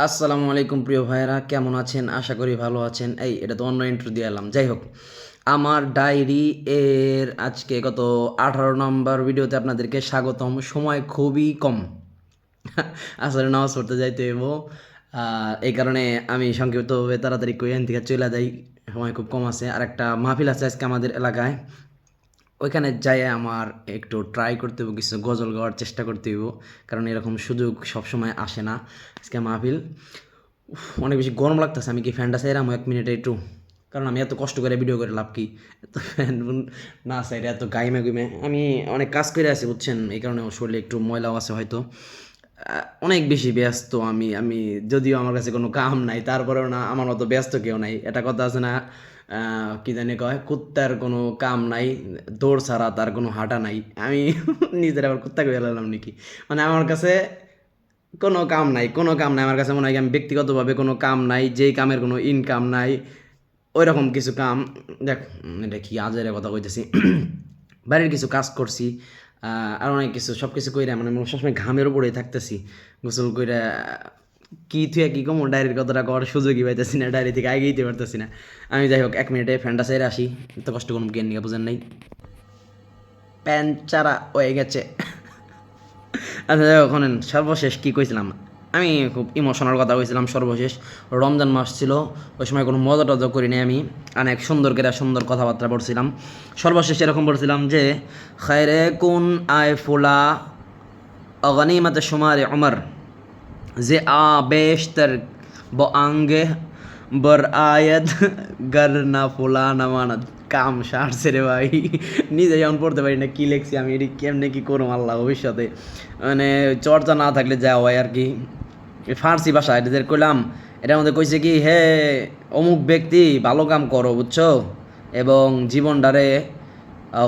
আসসালামু আলাইকুম প্রিয় ভাইয়েরা, কেমন আছেন? আশা করি ভালো আছেন। এটা তো অন্য ইন্ট্রো দিয়ে এলাম। যাই হোক, আমার ডায়েরি এর আজকে গত 18 নম্বর ভিডিওতে আপনাদেরকে স্বাগতম। সময় খুবই কম। আসলে নামাজ পড়তে যাইতে হইব। এই কারণে আমি সংক্ষিপ্তভাবে তাড়াতাড়ি এখান থেকে চলে যাই। সময় খুব কম আছে। আর একটা মাহফিল আছে আজকে আমাদের এলাকায়। ওইখানে যাই আমার একটু ট্রাই করতে হবে, কিছু গজল গাওয়ার চেষ্টা করতে হইব, কারণ এরকম সুযোগ সবসময় আসে না। আজকে মাহফিল, অনেক বেশি গরম লাগতেছে। আমি কি ফ্যানটা চাইলাম 1 মিনিটে একটু, কারণ আমি এত কষ্ট করে ভিডিও করে লাভ কি? এত ফ্যান না চাইলে এত গাইমে গুইমে আমি অনেক কাজ করে আছি, বুঝছেন? এই কারণে আমার শরীরে একটু ময়লাও আছে হয়তো। অনেক বেশি ব্যস্ত আমি আমি যদিও আমার কাছে কোনো কাম নাই, তারপরেও না আমার মতো ব্যস্ত কেউ নাই। এটা কথা আছে না, কি জানি কয়, কুত্তার কোনো কাম নাই, দৌড় ছাড়া তার কোনো হাঁটা নাই। আমি নিজের আবার কুত্তা কয়ে এলাম নাকি? মানে আমার কাছে কোনো কাম নাই, কোনো কাম নাই। আমার কাছে মনে হয় কি আমি ব্যক্তিগতভাবে কোনো কাম নাই, যেই কামের কোনো ইনকাম নাই, ওইরকম কিছু কাম। দেখ, এটা কি আজের কথা কইতেছি। বাড়ির কিছু কাজ করছি, আর অনেক কিছু, সব কিছু কইরা মানে সবসময় ঘামের উপরেই থাকতেছি। গোসল কইরা কি থুয়া কি কম, ডায়েরির কথাটা করার সুযোগই পাইতেছি না, ডায়েরি থেকে আগে দিতে পারতেছি না আমি। যাই হোক, 1 মিনিটে ফ্যানটা সাইরে আসি। এত কষ্ট কোনো জ্ঞান নিয়ে বুঝেন নাই, প্যান্ট চারা হয়ে গেছে। আচ্ছা যাই হোক, শোনেন, সর্বশেষ কী কইছিলাম, আমি খুব ইমোশনাল কথা কইছিলাম। সর্বশেষ রমজান মাস ছিল, ওই সময় কোনো মজা টজা করিনি আমি, অনেক সুন্দর করে সুন্দর কথাবার্তা বলছিলাম। সর্বশেষ এরকম বলছিলাম যে খায়রে কুন আয় ফুলা গনিমত শুমার উমর যে বেশতর ব আঙ্গে বর আয়াত গর না ফুলা না মানাত। কাম সারছে রে ভাই, নিজে যেমন পড়তে পারি না কি লেখছি আমি, এটি কেমনে কী করুম আল্লাহ ভবিষ্যতে। মানে চর্চা না থাকলে যা হয় আর কি। ফার্সি ভাষা এটাদের কইলাম, এটার মধ্যে কইছে কি, হে অমুক ব্যক্তি ভালো কাম করো, বুঝছো, এবং জীবনটারে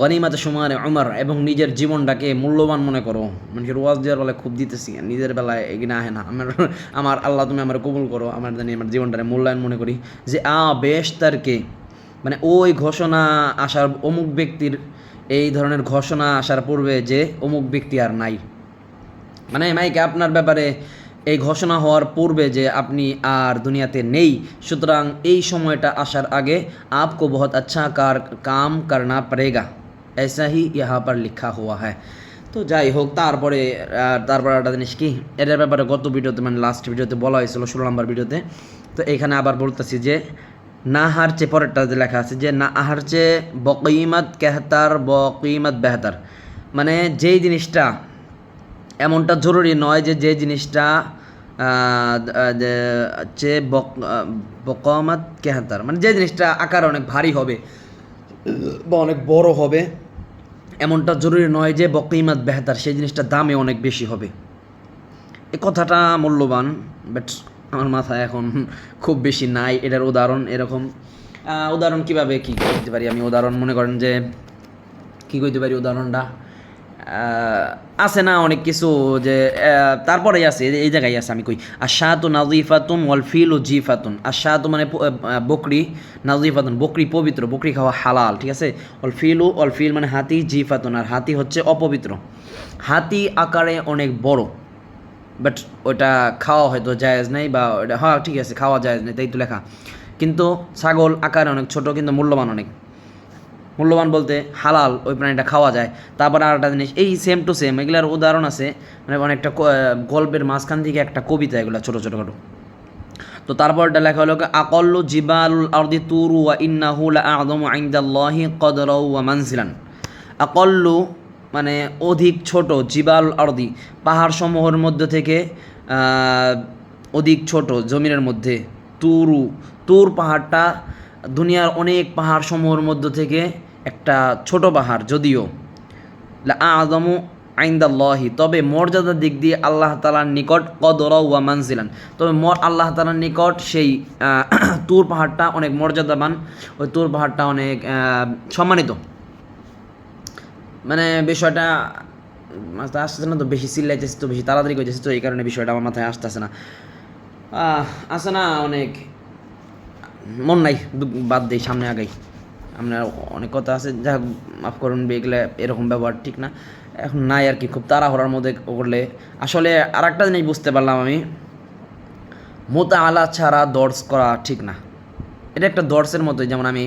গনিমাতে সময় উমর, এবং নিজের জীবনটাকে মূল্যবান মনে করো। মানুষের ওয়াজ দেওয়ার বেলায় খুব দিতেছি, নিজের বেলায় এগিয়ে আহে না আমার। আমার আল্লাহ তুমি আমার কবুল করো, আমার জানি আমার জীবনটারে মূল্যায়ন মনে করি। যে বেশতারকে, মানে ওই ঘোষণা আসার, অমুক ব্যক্তির এই ধরনের ঘোষণা আসার পূর্বে যে অমুক ব্যক্তি আর নাই, মানে মাইকে আপনার ব্যাপারে এই ঘোষণা হওয়ার পূর্বে যে আপনি আর দুনিয়াতে নেই, সুতরাং এই সময়টা আসার আগে আপকো বহুত আচ্ছা কাম করনা পড়েগা, ऐसा ही यहाँ पर লিখা हुआ है। তো যাই হোক, তারপরে একটা জিনিস কি, এটার ব্যাপারে গত ভিডিওতে, মানে লাস্ট ভিডিওতে বলা হয়েছিল, 16 নম্বর ভিডিওতে। তো এখানে আবার বলতেছি যে না হারচে, পরেরটাতে লেখা আছে যে না হারচে বকিমত কেহতার বকিমত বেহতার, মানে যেই জিনিসটা, এমনটা জরুরি নয় যে যে জিনিসটা হচ্ছে বকমত কেহাতার, মানে যে জিনিসটা আকার অনেক ভারী হবে বা অনেক বড় হবে, এমনটা জরুরি নয় যে বকিমত বেহতার, সেই জিনিসটা দামে অনেক বেশি হবে। এই কথাটা মূল্যবান, বাট আমার মাথায় এখন খুব বেশি নাই এটার উদাহরণ। এরকম উদাহরণ কীভাবে কী করতে পারি আমি? উদাহরণ মনে করেন যে কী কইতে পারি উদাহরণটা, আছে না অনেক কিছু, যে তারপরেই আছে, এই জায়গায় আছে, আমি কই আশাতু নাজিফাতুন ওয়াল ফিলু জিফাতুন। আশাতু মানে বকরি, নাজিফাতুন বকরি পবিত্র, বকরি খাওয়া হালাল, ঠিক আছে। অল ফিল মানে হাতি, জিফাতুন আর হাতি হচ্ছে অপবিত্র। হাতি আকারে অনেক বড়, বাট ওটা খাওয়া হয়তো জায়েজ নেই, বা ওটা হ্যাঁ ঠিক আছে খাওয়া জায়েজ নেই, তাই তো লেখা। কিন্তু ছাগল আকারে অনেক ছোট, কিন্তু মূল্যবান অনেক। মূল্যবান বলতে হালাল, ওই প্রাণীটা খাওয়া যায়। তারপর আর একটা জিনিস, এই সেম টু সেম এগুলার উদাহরণ আছে, মানে অনেকটা গল্পের মাঝখান থেকে একটা কবিতা, এগুলো ছোটো ছোটো। তো তারপরটা লেখা হলো আকল্লু জিবালুল আরদি তুরু ওয়া ইন্নাহু লাআযমু ইনদাল্লাহি কদরাও ওয়া মানজিলান। আকল্লু মানে অধিক ছোট, জিবাল আরদি পাহাড় সমূহের মধ্যে থেকে অধিক ছোট জমিনের মধ্যে, তুর পাহাড়টা দুনিয়ার অনেক পাহাড় সমূহের মধ্য থেকে একটা ছোট পাহাড়, যদিও আযমু ইনদাল্লাহি, তবে মর্যাদার দিক দিয়ে আল্লাহ তাআলার নিকট কদরা ওয়া মানজিলান, তবে আল্লাহ তাআলার নিকট সেই তুর পাহাড়টা অনেক মর্যাদাবান, ওই তুর পাহাড়টা অনেক সম্মানিত। মানে বিষয়টা মাথায় আসতেছে না, তো বেশি চিল্লাইতেছি, তো বেশি তাড়াতাড়ি করতেছি, তো এই কারণে বিষয়টা আমার মাথায় আসতেছে না। আছে না অনেক, মন নাই, বাদ দেই, সামনে আগাই। আপনার অনেক কথা আছে, যা মাফ করুন, এগুলো এরকম ব্যবহার ঠিক না, এখন নাই আর কি, খুব তাড়াহুড়ার মধ্যে করলে। আসলে আর একটা জিনিস বুঝতে পারলাম আমি, মোতাআলা ছাড়া দর্স করা ঠিক না। এটা একটা দর্সের মতোই, যেমন আমি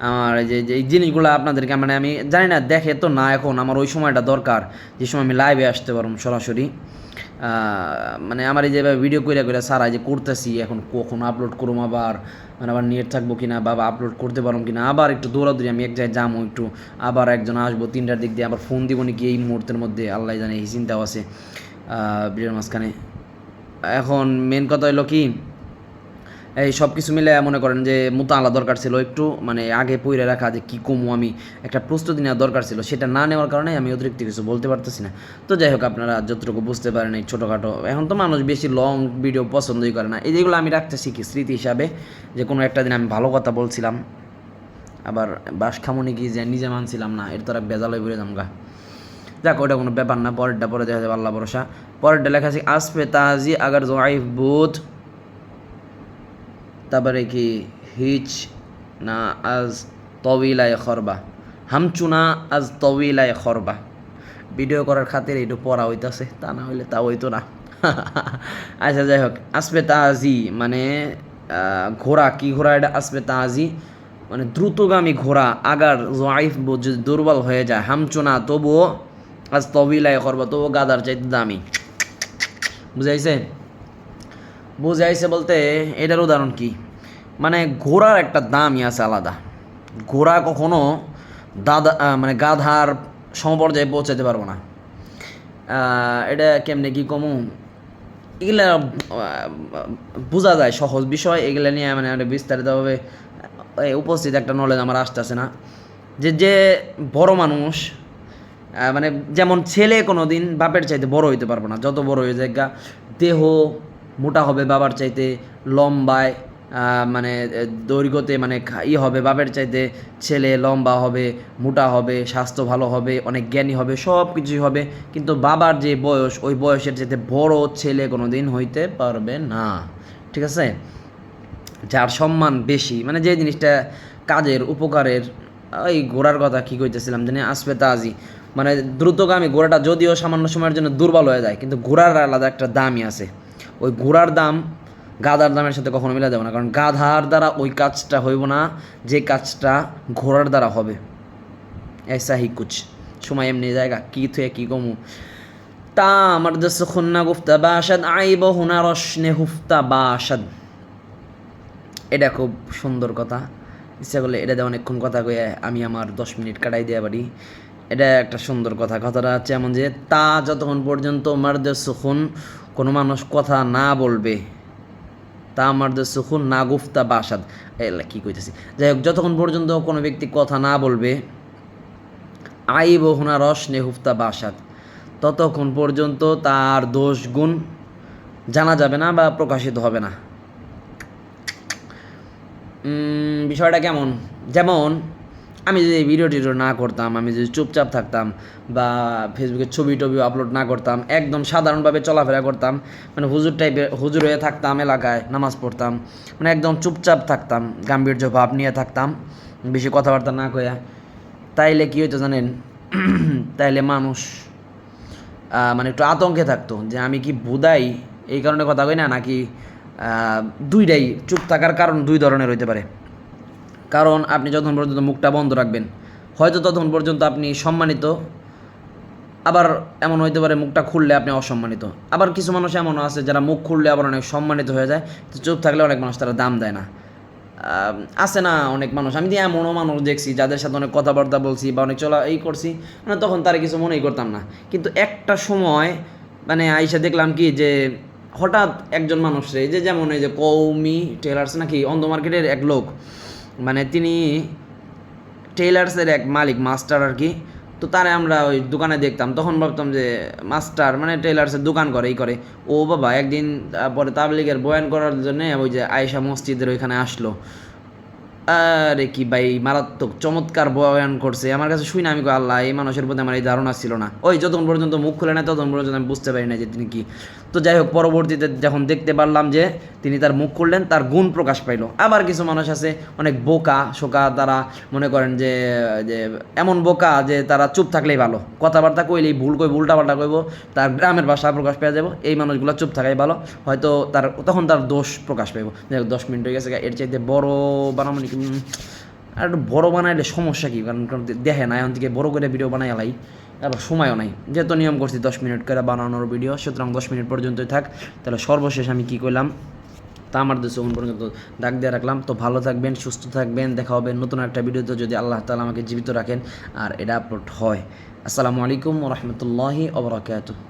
আমার যে এই জিনিসগুলো আপনাদেরকে মানে আমি জানি না দেখে তো না, এখন আমার ওই সময়টা দরকার যে সময় আমি লাইভে আসতে পারবো সরাসরি। মানে আমার এই যে ভিডিও করে সারা যে করতেছি এখন কখন আপলোড করুম, আবার মানে আবার নেট থাকবো কিনা, বাবা আপলোড করতে পারবো কিনা, আবার একটু দৌড়াদৌড়ি আমি এক জায়গায় যাবো একটু, আবার একজন আসবো 3টার দিক দিয়ে, আবার ফোন দিব নাকি এই মুহূর্তের মধ্যে আল্লাহ জানে, এই চিন্তাও আছে ভিডিওর মাঝখানে। এখন মেন কথা হলো কি, এই সব কিছু মিলে মনে করেন যে মোতাআলা দরকার ছিল একটু, মানে আগে পইরা রাখা যে কী কমু, আমি একটা প্রস্তুতি নেওয়া দরকার ছিল, সেটা না নেওয়ার কারণে আমি অতিরিক্ত কিছু বলতে পারতেছি না। তো যাই হোক, আপনারা যতটুকু বুঝতে পারেন এই ছোটোখাটো, এখন তো মানুষ বেশি লং ভিডিও পছন্দই করে না, এই যেগুলো আমি রাখতেছি কি স্মৃতি হিসাবে, যে কোনো একটা দিন আমি ভালো কথা বলছিলাম, আবার বাস খামুনি কি যে নিজে মানছিলাম না, এর তো আর বেজালই বেড়ে যাম গা। যাক, ওটা কোনো ব্যাপার না, পরেরটা পরে দেখা যাবে, আল্লাহ ভরসা। পরেরটা লেখা আছে আসফে তাজি আগার জোয়াইফ বুধ, তারপরে কি হিচ না আজ তবিলায় খরবা, হামচুনা আজ তবিলায় খরবা। ভিডিও করার খাতির একটু পড়া হইতাছে, তা না হইলে তা হইতো না। আচ্ছা যাই হোক, আসবে তাজি মানে ঘোড়া, কি ঘোড়া এটা? আসবে তাজি মানে দ্রুতগামী ঘোড়া, আগার জোয়াইফ যদি দুর্বল হয়ে যায়, হামচুনা তবুও আজ তবিলায় খরবা, তবুও গাদার চাইতে দামি। বুঝাইছে? বুঝাইছে বলতে এটার উদাহরণ কি, মানে ঘোড়ার একটা দামই আছে আলাদা। ঘোড়া কখনো মানে গাধার সমপর্যায়ে পৌঁছাতে পারবো না। এটা কেমনে কি কমু, এগুলা বোঝা যায় সহজ বিষয়, এগুলা নিয়ে মানে বিস্তারিতভাবে উপস্থিত একটা নলেজ আমার আসতেছে না। যে বড় মানুষ, মানে যেমন ছেলে কোনো দিন বাপের চাইতে বড় হইতে পারবো না, যত বড় হয়ে যায় দেহ মোটা হবে বাবার চাইতে, লম্বায় মানে দৈর্ঘ্যতে মানে হবে বাপের চাইতে, ছেলে লম্বা হবে, মোটা হবে, স্বাস্থ্য ভালো হবে, অনেক জ্ঞানী হবে, সব কিছুই হবে, কিন্তু বাবার যে বয়স ওই বয়সের চাইতে বড় ছেলে কোনো দিন হইতে পারবে না। ঠিক আছে? যার সম্মান বেশি, মানে যে জিনিসটা কাজের উপকারের, ওই ঘোড়ার কথা কী কইতেছিলাম জানি, আসবে তাজি মানে দ্রুতগামী ঘোড়াটা যদিও সামান্য সময়ের জন্য দুর্বল হয়ে যায়, কিন্তু ঘোড়ার আলাদা একটা দামই আছে। ওই ঘোড়ার দাম গাধার দামের সাথে কখনো মিলা যাবে না, কারণ গাধার দ্বারা ওই কাজটা হইব না যে কাজটা ঘোড়ার দ্বারা হবে। ऐसा ही कुछ সময় এমনি জায়গা কি থুয়ে কি কমু। তা আমার দেশে খুন্না গুফতা বাসাদ আইব হুনা রসনে হুফতা বাসাদ, এটা খুব সুন্দর কথা। ইচ্ছা করলে এটা দিয়ে অনেকক্ষণ কথা কয়ে আমি আমার 10 মিনিট কাটাই দেওয়া পারি। এটা একটা সুন্দর কথা। কথাটা হচ্ছে এমন যে, তা যতক্ষণ পর্যন্ত মারদে সুখুন, কোনো মানুষ কথা না বলবে, তা মারদে সুখুন না গুফতা বাসাদ, এলা কী কইতেছি, যাই হোক, যতক্ষণ পর্যন্ত কোনো ব্যক্তি কথা না বলবে, আইব হুনা রস নে হুফতা বাসাদ, ততক্ষণ পর্যন্ত তার দোষ গুণ জানা যাবে না বা প্রকাশিত হবে না। বিষয়টা কেমন, যেমন আমি যদি ভিডিও টিডিও না করতাম, আমি যদি চুপচাপ থাকতাম বা ফেসবুকে ছবি টবি আপলোড না করতাম, একদম সাধারণভাবে চলাফেরা করতাম, মানে হুজুর টাইপের হুজুর হয়ে থাকতাম, এলাকায় নামাজ পড়তাম, মানে একদম চুপচাপ থাকতাম, গাম্ভীর্য ভাব নিয়ে থাকতাম, বেশি কথাবার্তা না কইয়া, তাইলে কী হইতো জানেন? তাইলে মানুষ মানে একটু আতঙ্কে থাকতো যে আমি কি বুদাই এই কারণে কথা কই না, নাকি দুইটাই। চুপ থাকার কারণ দুই ধরনের হইতে পারে। কারণ আপনি যতক্ষণ পর্যন্ত মুখটা বন্ধ রাখবেন, হয়তো ততক্ষণ পর্যন্ত আপনি সম্মানিত, আবার এমন হইতে পারে মুখটা খুললে আপনি অসম্মানিত। আবার কিছু মানুষ এমনও আছে যারা মুখ খুললে আবার অনেক সম্মানিত হয়ে যায়, তো চুপ থাকলে অনেক মানুষ তারা দাম দেয় না। আছে না অনেক মানুষ, আমি এমনও মানুষ দেখছি যাদের সাথে অনেক কথাবার্তা বলছি বা অনেক চলা এই করছি, মানে তখন তারা কিছু মনেই করতাম না, কিন্তু একটা সময় মানে আইসা দেখলাম কি যে হঠাৎ একজন মানুষ রে, যে যেমন এই যে কৌমি টেলার্স নাকি অন্ধ মার্কেটের এক লোক, মানে তিনি টেইলার্সের এক মালিক, মাস্টার আর কি। তো তারে আমরা ওই দোকানে দেখতাম, তখন ভাবতাম যে মাস্টার মানে টেইলার্সের দোকান করে এই করে। ও বাবা, একদিন পরে তাবলিগের বয়ান করার জন্যে ওই যে আয়েশা মসজিদের ওইখানে আসলো। আরে কি ভাই মারাত্মক চমৎকার বয়ান করছে, আমার কাছে শুই না আমি কই আল্লাহ এই মানুষের প্রতি আমার এই ধারণা ছিল না। ওই যতক্ষণ পর্যন্ত মুখ খুলে না ততক্ষণ পর্যন্ত আমি বুঝতে পারি না যে তিনি কি। তো যাই হোক, পরবর্তীতে যখন দেখতে পারলাম যে তিনি তার মুখ খুললেন, তার গুণ প্রকাশ পাইলো। আবার কিছু মানুষ আছে অনেক বোকা শোকা, তারা মনে করেন যে যে এমন বোকা যে তারা চুপ থাকলেই ভালো, কথাবার্তা কইলেই ভুল কই উল্টাপাল্টা কইব, তার গ্রামের ভাষা প্রকাশ পেয়ে যাব। এই মানুষগুলো চুপ থাকাই ভালো, হয়তো তখন তার দোষ প্রকাশ পাইব। যাই হোক, 10 মিনিট হয়ে গেছে, এর চাইতে বড় বানাবো নাকি? আর একটু বড় বানাইলে সমস্যা কী? কারণ দেখে না এখন থেকে বড় করে ভিডিও বানাই এলাই, আবার সময়ও নাই। যেহেতু নিয়ম করছি 10 মিনিট করে বানানোর ভিডিও, সুতরাং 10 মিনিট পর্যন্তই থাক। তাহলে সর্বশেষ আমি কী করলাম তা আমার দেশে পর্যন্ত ডাক দিয়ে রাখলাম। তো ভালো থাকবেন, সুস্থ থাকবেন, দেখা হবে নতুন একটা ভিডিওতে যদি আল্লাহ তাআলা আমাকে জীবিত রাখেন আর এটা আপলোড হয়। আসসালামু আলাইকুম ওয়া রাহমাতুল্লাহি ওয়া বারাকাতুহু।